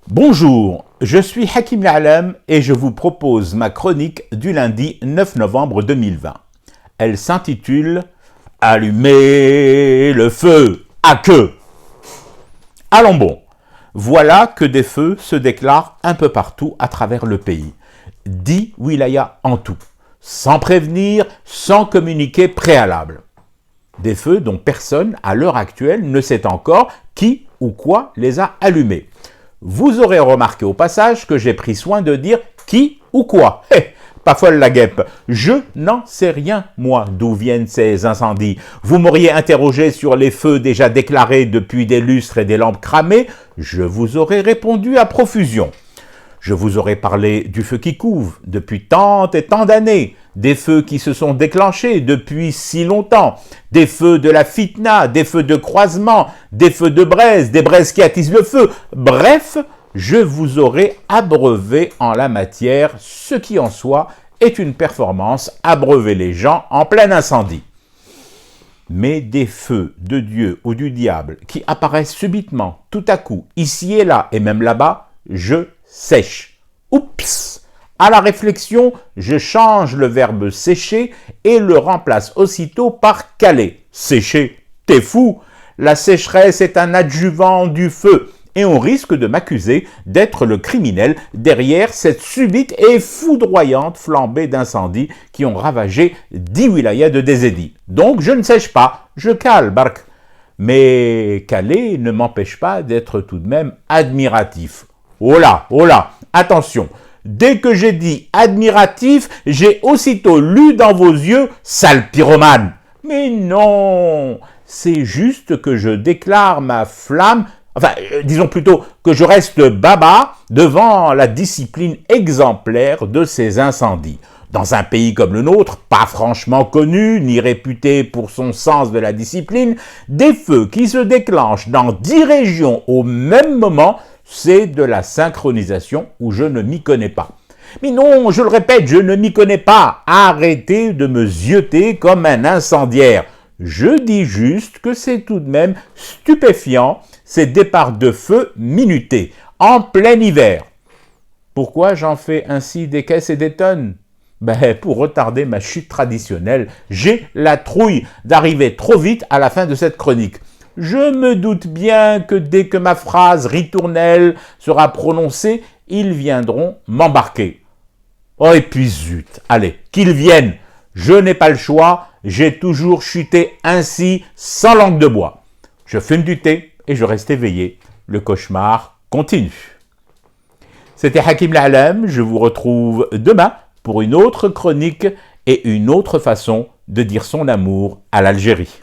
Bonjour, je suis Hakim La'Alem et je vous propose ma chronique du lundi 9 novembre 2020. Elle s'intitule « Allumer le feu à queue ». Allons bon, voilà que des feux se déclarent un peu partout à travers le pays. 10 wilayas en tout, sans prévenir, sans communiquer préalable. Des feux dont personne, à l'heure actuelle, ne sait encore qui ou quoi les a allumés. Vous aurez remarqué au passage que j'ai pris soin de dire qui ou quoi. Pas folle la guêpe, je n'en sais rien, moi, d'où viennent ces incendies. Vous m'auriez interrogé sur les feux déjà déclarés depuis des lustres et des lampes cramées, je vous aurais répondu à profusion. Je vous aurais parlé du feu qui couve depuis tant et tant d'années, des feux qui se sont déclenchés depuis si longtemps, des feux de la fitna, des feux de croisement, des feux de braise, des braises qui attisent le feu. Bref, je vous aurais abreuvé en la matière, ce qui en soi est une performance, abreuver les gens en plein incendie. Mais des feux de Dieu ou du diable qui apparaissent subitement, tout à coup, ici et là, et même là-bas, je sèche. Oups! À la réflexion, je change le verbe sécher et le remplace aussitôt par caler. Sécher, t'es fou! La sécheresse est un adjuvant du feu et on risque de m'accuser d'être le criminel derrière cette subite et foudroyante flambée d'incendies qui ont ravagé 10 wilayas de Dézédi. Donc je ne sèche pas, je cale, bark. Mais caler ne m'empêche pas d'être tout de même admiratif. Oh là, attention, dès que j'ai dit admiratif, j'ai aussitôt lu dans vos yeux « sale pyromane ». Mais non, c'est juste que je déclare ma flamme, disons plutôt que je reste baba devant la discipline exemplaire de ces incendies. Dans un pays comme le nôtre, pas franchement connu, ni réputé pour son sens de la discipline, des feux qui se déclenchent dans 10 régions au même moment, c'est de la synchronisation où je ne m'y connais pas. Mais non, je le répète, je ne m'y connais pas. Arrêtez de me zioter comme un incendiaire. Je dis juste que c'est tout de même stupéfiant, ces départs de feu minutés, en plein hiver. Pourquoi j'en fais ainsi des caisses et des tonnes ? Pour retarder ma chute traditionnelle, j'ai la trouille d'arriver trop vite à la fin de cette chronique. Je me doute bien que dès que ma phrase ritournelle sera prononcée, ils viendront m'embarquer. Oh et puis zut, allez, qu'ils viennent. Je n'ai pas le choix, j'ai toujours chuté ainsi, sans langue de bois. Je fume du thé et je reste éveillé. Le cauchemar continue. C'était Hakim La'Alem, je vous retrouve demain pour une autre chronique et une autre façon de dire son amour à l'Algérie.